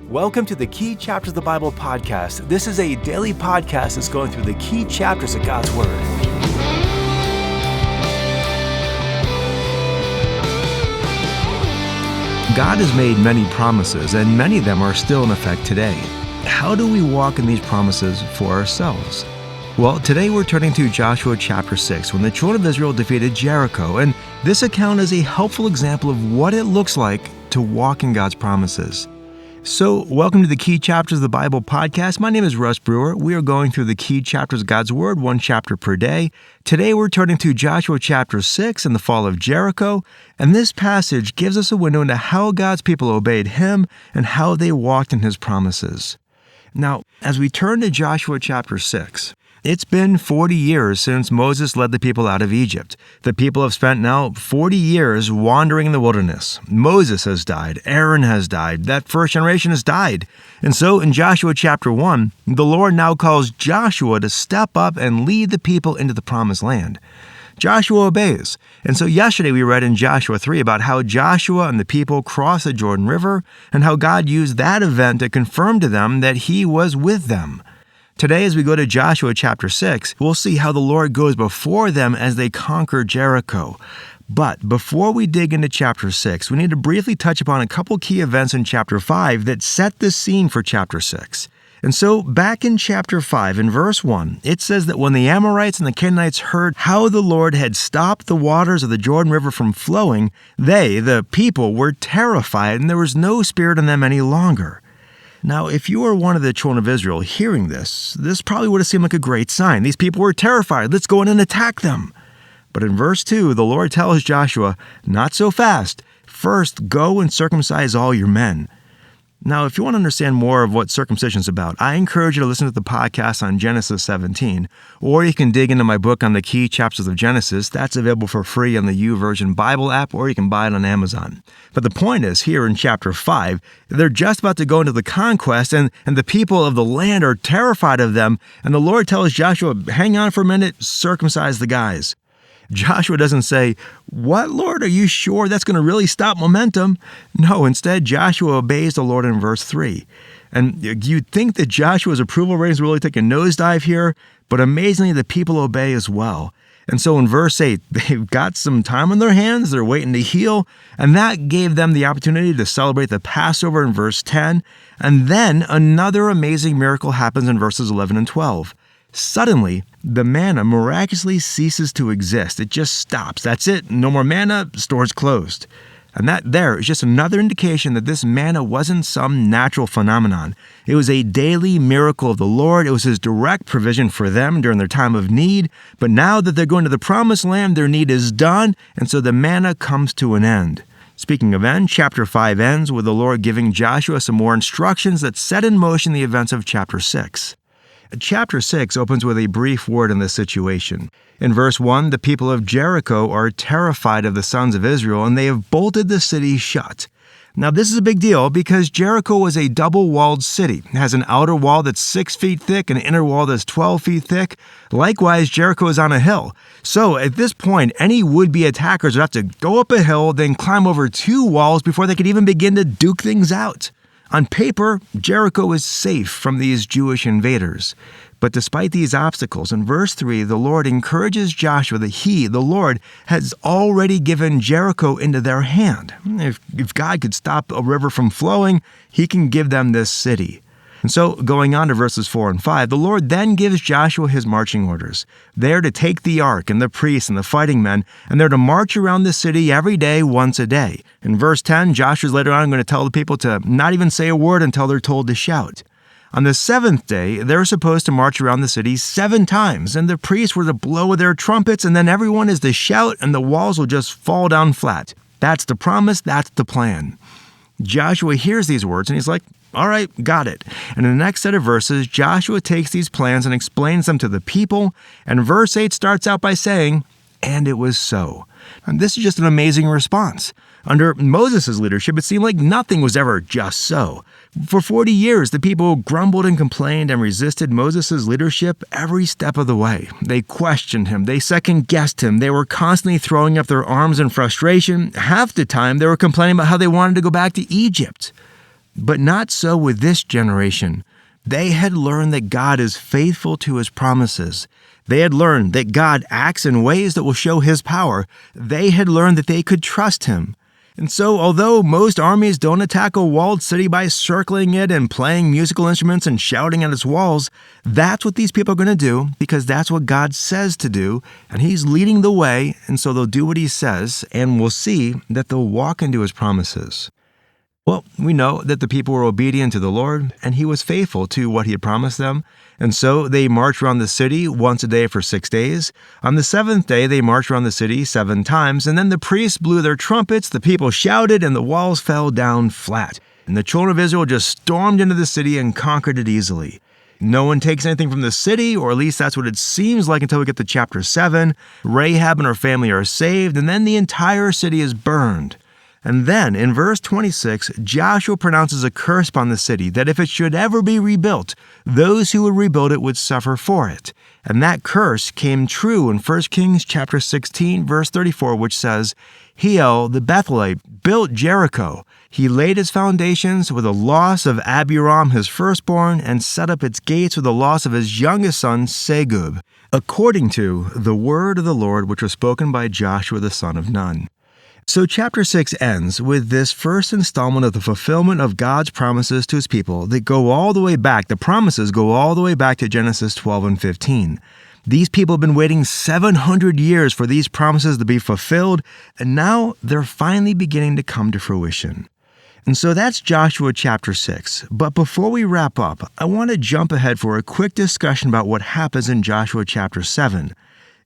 Welcome to the Key Chapters of the Bible podcast. This is a daily podcast that's going through the key chapters of God's Word. God has made many promises, and many of them are still in effect today. How do we walk in these promises for ourselves? Well, today we're turning to Joshua chapter 6, when the children of Israel defeated Jericho, and this account is a helpful example of what it looks like to walk in God's promises. So, welcome to the Key Chapters of the Bible podcast. My name is Russ Brewer. We are going through the key chapters of God's Word, one chapter per day. Today we're turning to Joshua chapter 6 and the Fall of Jericho, and this passage gives us a window into how God's people obeyed Him and how they walked in His promises. Now, as we turn to Joshua chapter 6, it's been 40 years since Moses led the people out of Egypt. The people have spent now 40 years wandering in the wilderness. Moses has died. Aaron has died. That first generation has died. And so in Joshua chapter 1, the Lord now calls Joshua to step up and lead the people into the promised land. Joshua obeys. And so yesterday we read in Joshua 3 about how Joshua and the people crossed the Jordan River and how God used that event to confirm to them that He was with them. Today, as we go to Joshua chapter 6, we'll see how the Lord goes before them as they conquer Jericho. But before we dig into chapter 6, we need to briefly touch upon a couple key events in chapter 5 that set the scene for chapter 6. And so, back in chapter 5, in verse 1, it says that when the Amorites and the Canaanites heard how the Lord had stopped the waters of the Jordan River from flowing, they, the people, were terrified, and there was no spirit in them any longer. Now, if you were one of the children of Israel hearing this probably would have seemed like a great sign. These people were terrified. Let's go in and attack them. But in verse 2, the Lord tells Joshua, not so fast. First, go and circumcise all your men. Now, if you want to understand more of what circumcision is about, I encourage you to listen to the podcast on Genesis 17, or you can dig into my book on the key chapters of Genesis. That's available for free on the YouVersion Bible app, or you can buy it on Amazon. But the point is, here in chapter 5, they're just about to go into the conquest, and the people of the land are terrified of them, and the Lord tells Joshua, hang on for a minute, circumcise the guys. Joshua doesn't say, what, Lord, are you sure that's going to really stop momentum? No, instead, Joshua obeys the Lord in verse 3. And you'd think that Joshua's approval ratings really take a nosedive here, but amazingly, the people obey as well. And so in verse 8, they've got some time on their hands, they're waiting to heal, and that gave them the opportunity to celebrate the Passover in verse 10. And then another amazing miracle happens in verses 11 and 12. Suddenly, the manna miraculously ceases to exist. It just stops. That's it. No more manna, store's closed. And that there is just another indication that this manna wasn't some natural phenomenon. It was a daily miracle of the Lord. It was His direct provision for them during their time of need. But now that they're going to the promised land, their need is done, and so the manna comes to an end. Speaking of end, chapter 5 ends with the Lord giving Joshua some more instructions that set in motion the events of chapter 6. Chapter 6 opens with a brief word on this situation. In verse 1, the people of Jericho are terrified of the sons of Israel, and they have bolted the city shut. Now, this is a big deal because Jericho was a double-walled city. It has an outer wall that's 6 feet thick and an inner wall that's 12 feet thick. Likewise, Jericho is on a hill. So, at this point, any would-be attackers would have to go up a hill, then climb over 2 walls before they could even begin to duke things out. On paper, Jericho is safe from these Jewish invaders. But despite these obstacles, in verse 3, the Lord encourages Joshua that He, the Lord, has already given Jericho into their hand. If God could stop a river from flowing, He can give them this city. And so, going on to verses 4 and 5, the Lord then gives Joshua his marching orders. They're to take the ark and the priests and the fighting men, and they're to march around the city every day, once a day. In verse 10, Joshua's later on going to tell the people to not even say a word until they're told to shout. On the 7th day, they're supposed to march around the city 7 times, and the priests were to blow with their trumpets, and then everyone is to shout, and the walls will just fall down flat. That's the promise, that's the plan. Joshua hears these words, and he's like, all right, got it. And in the next set of verses, Joshua takes these plans and explains them to the people, and verse 8 starts out by saying, and it was so. And this is just an amazing response. Under Moses' leadership, it seemed like nothing was ever just so. For 40 years, the people grumbled and complained and resisted Moses' leadership every step of the way. They questioned him. They second-guessed him. They were constantly throwing up their arms in frustration. Half the time, they were complaining about how they wanted to go back to Egypt. But not so with this generation. They had learned that God is faithful to His promises. They had learned that God acts in ways that will show His power. They had learned that they could trust Him. And so, although most armies don't attack a walled city by circling it and playing musical instruments and shouting at its walls, that's what these people are going to do because that's what God says to do, and He's leading the way, and so they'll do what He says, and we'll see that they'll walk into His promises. Well, we know that the people were obedient to the Lord, and He was faithful to what He had promised them. And so they marched around the city once a day for 6 days. On the seventh day, they marched around the city 7 times, and then the priests blew their trumpets, the people shouted, and the walls fell down flat. And the children of Israel just stormed into the city and conquered it easily. No one takes anything from the city, or at least that's what it seems like until we get to chapter 7. Rahab and her family are saved, and then the entire city is burned. And then, in verse 26, Joshua pronounces a curse upon the city that if it should ever be rebuilt, those who would rebuild it would suffer for it. And that curse came true in 1 Kings chapter 16, verse 34, which says, Hiel the Bethelite built Jericho. He laid its foundations with the loss of Abiram his firstborn, and set up its gates with the loss of his youngest son Segub, according to the word of the Lord which was spoken by Joshua the son of Nun. So chapter 6 ends with this first installment of the fulfillment of God's promises to His people that go all the way back. The promises go all the way back to Genesis 12 and 15. These people have been waiting 700 years for these promises to be fulfilled, and now they're finally beginning to come to fruition. And so that's Joshua chapter 6. But before we wrap up, I want to jump ahead for a quick discussion about what happens in Joshua chapter 7.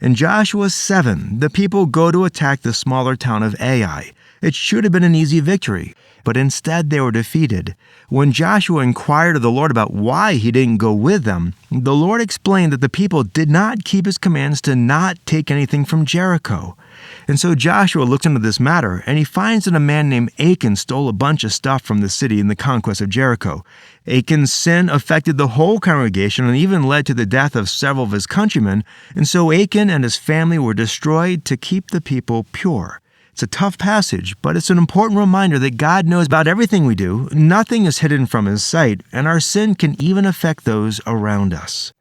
In Joshua 7, the people go to attack the smaller town of Ai. It should have been an easy victory, but instead they were defeated. When Joshua inquired of the Lord about why he didn't go with them, the Lord explained that the people did not keep His commands to not take anything from Jericho. And so Joshua looks into this matter, and he finds that a man named Achan stole a bunch of stuff from the city in the conquest of Jericho. Achan's sin affected the whole congregation and even led to the death of several of his countrymen, and so Achan and his family were destroyed to keep the people pure. It's a tough passage, but it's an important reminder that God knows about everything we do. Nothing is hidden from His sight, and our sin can even affect those around us.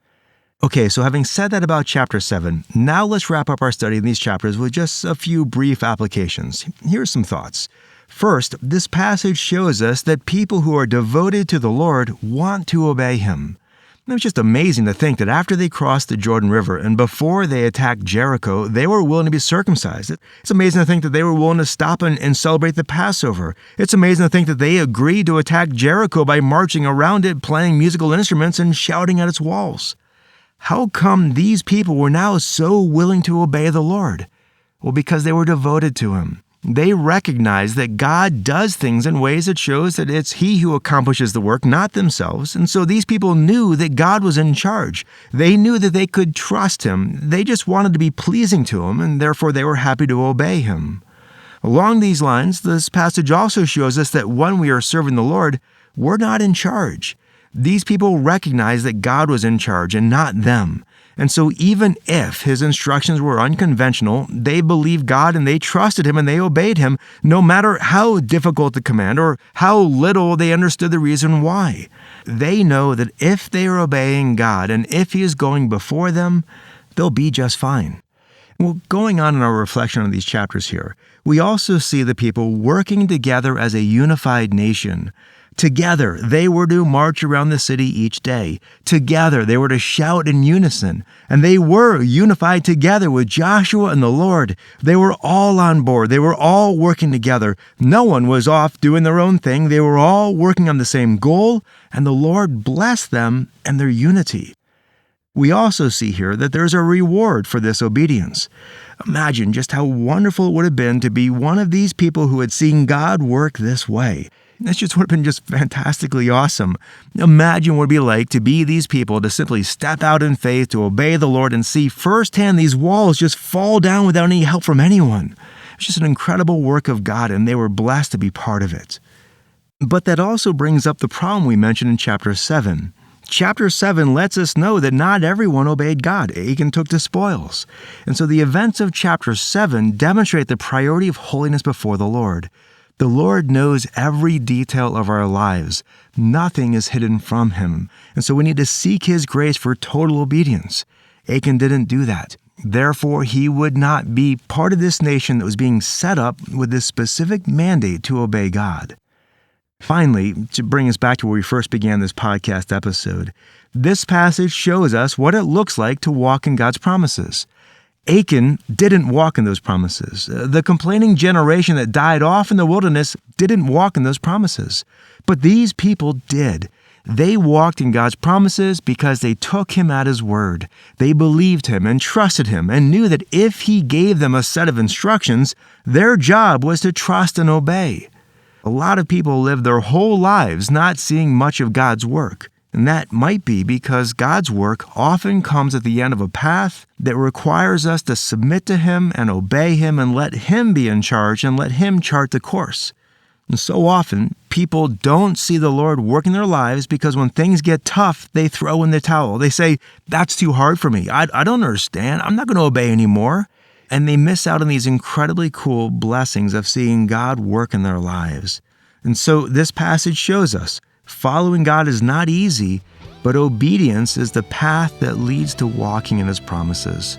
Okay, so having said that about chapter 7, now let's wrap up our study in these chapters with just a few brief applications. Here's some thoughts. First, this passage shows us that people who are devoted to the Lord want to obey Him. It was just amazing to think that after they crossed the Jordan River and before they attacked Jericho, they were willing to be circumcised. It's amazing to think that they were willing to stop and celebrate the Passover. It's amazing to think that they agreed to attack Jericho by marching around it, playing musical instruments, and shouting at its walls. How come these people were now so willing to obey the Lord? Well, because they were devoted to Him. They recognize that God does things in ways that shows that it's He who accomplishes the work, not themselves. And so these people knew that God was in charge. They knew that they could trust Him. They just wanted to be pleasing to Him, and therefore they were happy to obey Him. Along these lines, this passage also shows us that when we are serving the Lord, we're not in charge. These people recognized that God was in charge and not them. And so even if His instructions were unconventional, they believed God and they trusted Him and they obeyed Him, no matter how difficult the command or how little they understood the reason why. They know that if they are obeying God and if He is going before them, they'll be just fine. Well, going on in our reflection on these chapters here, we also see the people working together as a unified nation. Together, they were to march around the city each day. Together, they were to shout in unison. And they were unified together with Joshua and the Lord. They were all on board. They were all working together. No one was off doing their own thing. They were all working on the same goal, and the Lord blessed them and their unity. We also see here that there's a reward for this obedience. Imagine just how wonderful it would have been to be one of these people who had seen God work this way. That just would have been just fantastically awesome. Imagine what it would be like to be these people, to simply step out in faith, to obey the Lord, and see firsthand these walls just fall down without any help from anyone. It's just an incredible work of God, and they were blessed to be part of it. But that also brings up the problem we mentioned in chapter 7. Chapter 7 lets us know that not everyone obeyed God. Achan took the spoils. And so the events of chapter 7 demonstrate the priority of holiness before the Lord. The Lord knows every detail of our lives. Nothing is hidden from Him. And so we need to seek His grace for total obedience. Achan didn't do that. Therefore, he would not be part of this nation that was being set up with this specific mandate to obey God. Finally, to bring us back to where we first began this podcast episode, this passage shows us what it looks like to walk in God's promises. Achan didn't walk in those promises. The complaining generation that died off in the wilderness didn't walk in those promises. But these people did. They walked in God's promises because they took Him at His word. They believed Him and trusted Him and knew that if He gave them a set of instructions, their job was to trust and obey. A lot of people live their whole lives not seeing much of God's work. And that might be because God's work often comes at the end of a path that requires us to submit to Him and obey Him and let Him be in charge and let Him chart the course. And so often, people don't see the Lord work in their lives because when things get tough, they throw in the towel. They say, "That's too hard for me. I don't understand. I'm not going to obey anymore." And they miss out on these incredibly cool blessings of seeing God work in their lives. And so this passage shows us following God is not easy, but obedience is the path that leads to walking in His promises.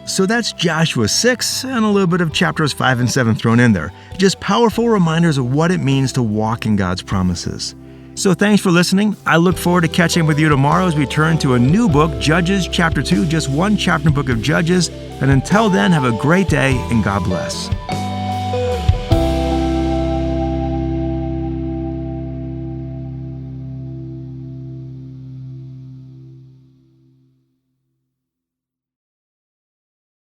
So that's Joshua 6 and a little bit of chapters 5 and 7 thrown in there. Just powerful reminders of what it means to walk in God's promises. So thanks for listening. I look forward to catching up with you tomorrow as we turn to a new book, Judges chapter 2, just one chapter in the book of Judges. And until then, have a great day and God bless.